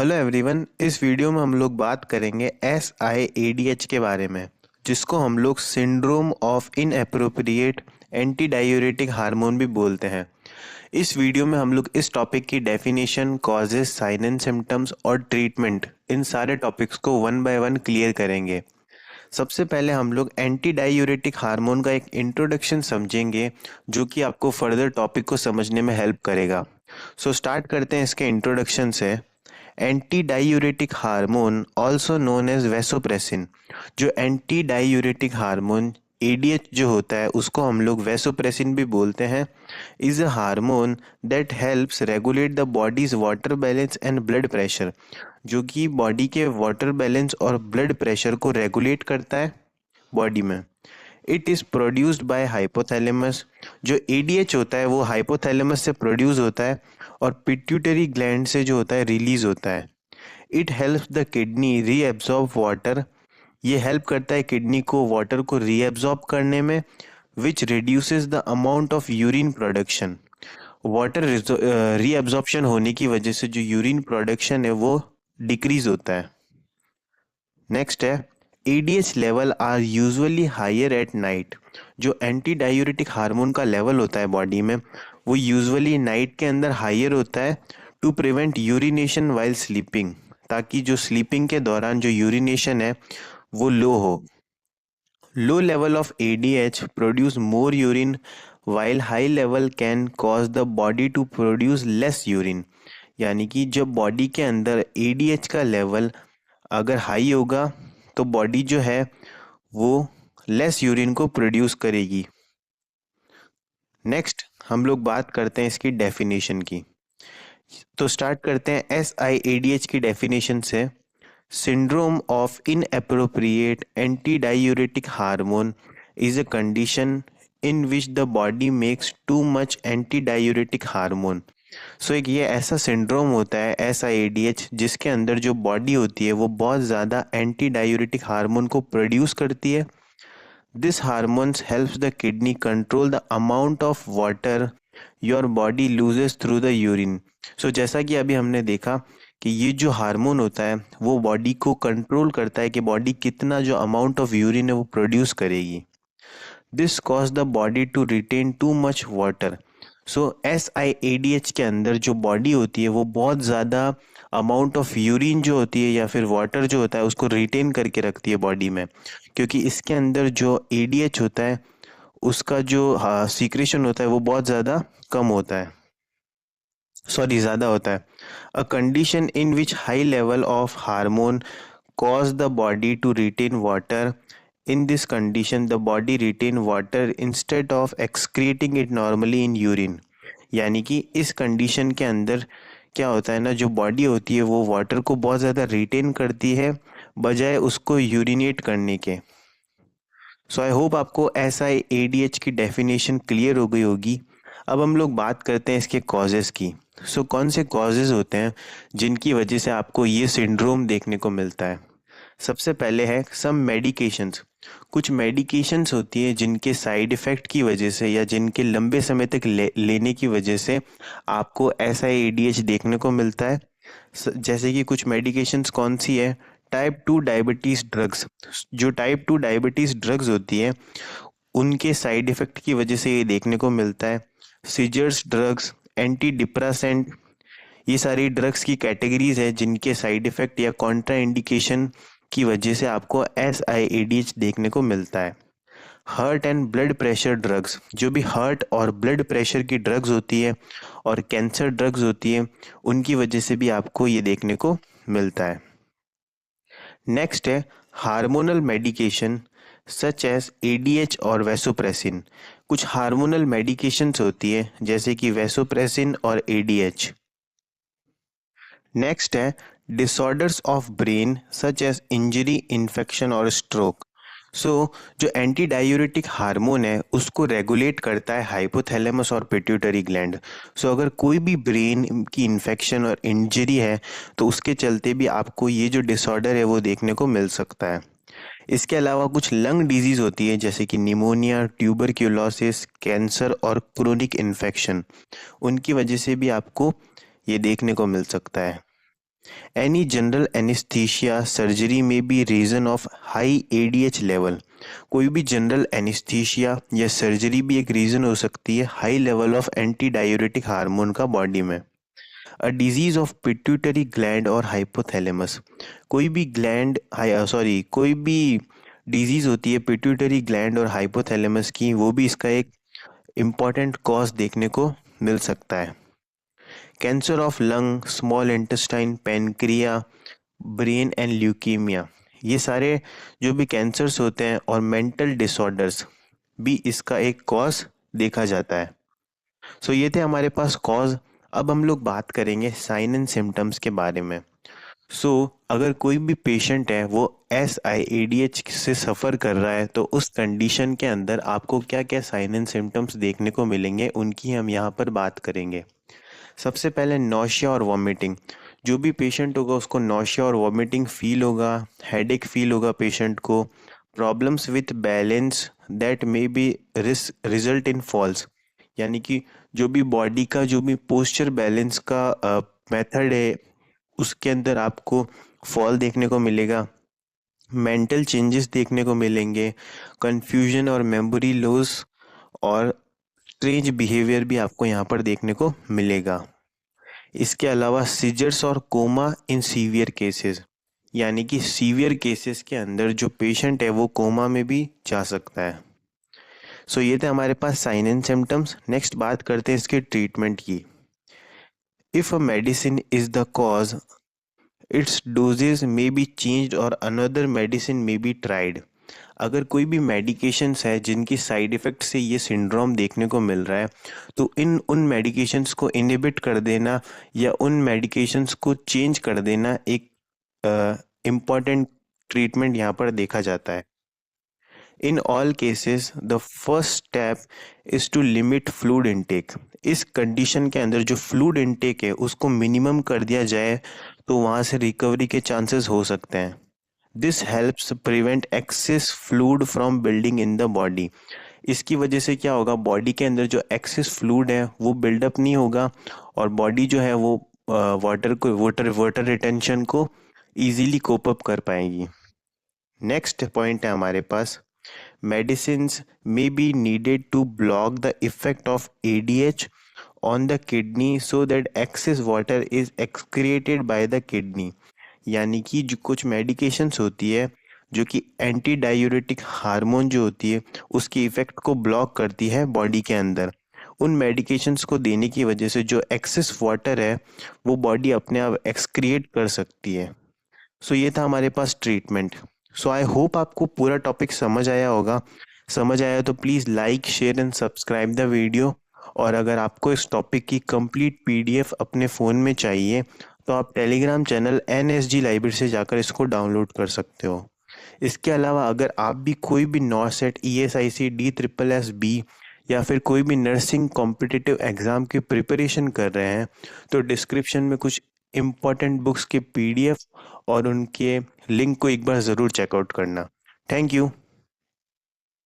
Hello everyone. इस video में हम लोग बात करेंगे SIADH के बारे में, जिसको हम लोग syndrome of inappropriate anti diuretic hormone भी बोलते हैं। इस वीडियो में हम लोग इस टॉपिक की definition, causes, sign and symptoms और ट्रीटमेंट, इन सारे टॉपिक्स को वन बाय वन क्लियर करेंगे। सबसे पहले हम लोग एंटी डायूरेटिक हार्मोन का एक इंट्रोडक्शन समझेंगे, जो कि आपको फर्दर टॉपिक को समझने में हेल्प करेगा। सो स्टार्ट करते हैं इसके इंट्रोडक्शन से। Anti diuretic hormone also known as vasopressin. जो एंटी डायूरेटिक हार्मोन ADH जो होता है उसको हम लोग वैसोप्रेसिन भी बोलते हैं। Is a hormone that helps regulate the bodies water balance and blood pressure, जो कि बॉडी के वाटर बैलेंस और ब्लड प्रेशर को रेगुलेट करता है बॉडी में। It is produced by hypothalamus. जो ADH होता है वो हाइपोथैलेमस से प्रोड्यूस होता है और पिट्यूटरी ग्लैंड से जो होता है रिलीज होता है। It helps the kidney reabsorb water. ये हेल्प करता है किडनी को वाटर को रीएब्जॉर्ब करने में, which reduces the amount of urine production. Water reabsorption होने की वजह से जो यूरिन प्रोडक्शन है वो डिक्रीज होता है। नेक्स्ट है ADH level are usually higher at night. जो एंटी डायूरेटिक हार्मोन का लेवल होता है बॉडी में वो यूजुअली नाइट के अंदर हायर होता है to prevent urination while sleeping, ताकि जो स्लीपिंग के दौरान जो यूरिनेशन है वो लो हो। Low level of ADH produce more urine while high level can cause the body to produce less urine. यानी कि जब बॉडी के अंदर ADH का लेवल अगर हाई होगा तो बॉडी जो है वो लेस यूरिन को प्रोड्यूस करेगी। नेक्स्ट हम लोग बात करते हैं इसकी डेफिनेशन की। तो स्टार्ट करते हैं SIADH की डेफिनेशन से। Syndrome of inappropriate anti diuretic hormone is a condition in which the body makes too much anti diuretic hormone. So एक ये ऐसा सिंड्रोम होता है SIADH जिसके अंदर जो बॉडी होती है वो बहुत ज़्यादा एंटी डायूरेटिक हार्मोन को प्रोड्यूस करती है। This hormones helps the kidney control the amount of water your body loses through the urine. So जैसा कि अभी हमने देखा कि ये जो हार्मोन होता है वो बॉडी को कंट्रोल करता है कि बॉडी कितना जो अमाउंट ऑफ यूरिन है वो प्रोड्यूस करेगी। This cause the body to retain too much water. So SIADH के अंदर जो बॉडी होती है वो बहुत ज़्यादा अमाउंट ऑफ यूरिन जो होती है या फिर वाटर जो होता है उसको रिटेन करके रखती है बॉडी में, क्योंकि इसके अंदर जो ADH होता है उसका जो सीक्रेशन होता है वो बहुत ज़्यादा कम होता है, सॉरी ज़्यादा होता है। अ condition in which high level of hormone cause the body to retain water. In this condition, the body retain water instead of excreting it normally in urine. यानी कि इस कंडीशन के अंदर क्या होता है ना, जो बॉडी होती है वो वाटर को बहुत ज़्यादा रिटेन करती है बजाय उसको यूरिनेट करने के। सो आई होप आपको SIADH की डेफिनेशन क्लियर हो गई होगी। अब हम लोग बात करते हैं इसके कॉजेज़ की। कौन से कॉजेज़ होते हैं जिनकी वजह से आपको ये सिंड्रोम देखने को मिलता है। सबसे पहले है सम मेडिकेशंस। कुछ मेडिकेशंस होती है जिनके साइड इफ़ेक्ट की वजह से या जिनके लंबे समय तक लेने की वजह से आपको SIADH देखने को मिलता है। जैसे कि कुछ मेडिकेशंस कौन सी है, टाइप 2 डायबिटीज़ ड्रग्स। जो टाइप 2 डायबिटीज़ ड्रग्स होती है उनके साइड इफ़ेक्ट की वजह से ये देखने को मिलता है। सीजर्स ड्रग्स, एंटी डिप्रेसेंट, ये सारी ड्रग्स की कैटेगरीज है जिनके साइड इफ़ेक्ट या कॉन्ट्रा इंडिकेशन की वजह से आपको SIADH देखने को मिलता है। Heart and blood pressure drugs, जो भी हार्ट और ब्लड प्रेशर की ड्रग्स होती है और कैंसर ड्रग्स होती है उनकी वजह से भी आपको ये देखने को मिलता है। नेक्स्ट है hormonal medication such as ADH और वैसोप्रेसिन। कुछ हार्मोनल मेडिकेशंस होती है जैसे कि वैसोप्रेसिन और ADH। नेक्स्ट है disorders of brain such as injury, infection और स्ट्रोक। जो एंटी डायूरेटिक हार्मोन है उसको रेगुलेट करता है हाइपोथैलेमस और पिट्यूटरी ग्लैंड। अगर कोई भी ब्रेन की इन्फेक्शन और इंजरी है तो उसके चलते भी आपको ये जो डिसऑर्डर है वो देखने को मिल सकता है। इसके अलावा कुछ लंग डिजीज होती है जैसे कि निमोनिया, ट्यूबरक्यूलोसिस, कैंसर और क्रोनिक इन्फेक्शन, उनकी वजह से भी आपको ये देखने को मिल सकता है। Any general anesthesia surgery may be reason of high ADH level. कोई भी जनरल एनेस्थीसिया या सर्जरी भी एक रीज़न हो सकती है high level of anti diuretic hormone का बॉडी में। A disease of pituitary gland और हाइपोथैलेमस। कोई भी कोई भी डिजीज होती है पिट्यूटरी ग्लैंड और हाइपोथैलेमस की, वो भी इसका एक इम्पॉर्टेंट कॉज देखने को मिल सकता है। Cancer of lung, small intestine, pancreas, brain and leukaemia, ये सारे जो भी कैंसर्स होते हैं और मेंटल डिसऑर्डर्स भी इसका एक कॉज देखा जाता है। सो ये थे हमारे पास कॉज। अब हम लोग बात करेंगे साइन एंड सिम्टम्स के बारे में। सो अगर कोई भी पेशेंट है वो SIADH से सफ़र कर रहा है, तो उस कंडीशन के अंदर आपको क्या क्या साइन एंड सिम्टम्स देखने को मिलेंगे, उनकी हम यहाँ पर बात करेंगे। सबसे पहले नौशिया और वॉमिटिंग। जो भी पेशेंट होगा उसको नौशिया और वॉमिटिंग फील होगा, हेडेक फील होगा पेशेंट को। Problems with balance that may be result in falls, यानी कि जो भी बॉडी का जो भी पोस्चर बैलेंस का मेथड है उसके अंदर आपको फॉल देखने को मिलेगा। मेंटल चेंजेस देखने को मिलेंगे, कंफ्यूजन और मेमोरी लॉस और स्ट्रेंज बिहेवियर भी आपको यहाँ पर देखने को मिलेगा। इसके अलावा सीजर्स और कोमा इन सीवियर केसेस, यानी कि सीवियर केसेस के अंदर जो पेशेंट है वो कोमा में भी जा सकता है। सो ये थे हमारे पास साइन एंड सिम्टम्स। नेक्स्ट बात करते हैं इसके ट्रीटमेंट की। If a medicine is the cause, its dosages may be changed और another medicine may be tried. अगर कोई भी मेडिकेशंस है जिनकी साइड इफ़ेक्ट से ये सिंड्रोम देखने को मिल रहा है, तो उन मेडिकेशंस को इनहिबिट कर देना या उन मेडिकेशंस को चेंज कर देना एक इम्पॉर्टेंट ट्रीटमेंट यहाँ पर देखा जाता है। In all cases the first step is to limit fluid intake. इस कंडीशन के अंदर जो फ्लूइड इनटेक है उसको मिनिमम कर दिया जाए तो वहाँ से रिकवरी के चांसेस हो सकते हैं। This helps prevent access fluid from building in the body. इसकी वजह से क्या होगा, बॉडी के अंदर जो एक्सेस फ्लूइड है वो बिल्डअप नहीं होगा और बॉडी जो है वो वाटर रिटेंशन को इजीली कोप अप कर पाएगी। नेक्स्ट पॉइंट है हमारे पास, medicines may be needed to block the effect of ADH on the kidney so that excess water is excreted by the kidney। यानी कि जो कुछ मेडिकेशंस होती है जो कि एंटी डायूरेटिक हार्मोन जो होती है उसकी इफ़ेक्ट को ब्लॉक करती है बॉडी के अंदर, उन मेडिकेशंस को देने की वजह से जो एक्सेस वाटर है वो बॉडी अपने आप एक्सक्रिएट कर सकती है। सो ये था हमारे पास ट्रीटमेंट। सो आई होप आपको पूरा टॉपिक समझ आया होगा। समझ आया तो please like, share and subscribe the video. और अगर आपको इस टॉपिक की कंप्लीट PDF अपने फ़ोन में चाहिए तो आप टेलीग्राम चैनल NSG लाइब्रेरी से जाकर इसको डाउनलोड कर सकते हो। इसके अलावा अगर आप भी कोई भी नॉसेट, ESIC, DSSS-B या फिर कोई भी नर्सिंग कॉम्पिटिटिव एग्ज़ाम की प्रिपरेशन कर रहे हैं तो डिस्क्रिप्शन में कुछ इम्पॉर्टेंट बुक्स के PDF और उनके लिंक को एक बार ज़रूर चेकआउट करना। Thank you.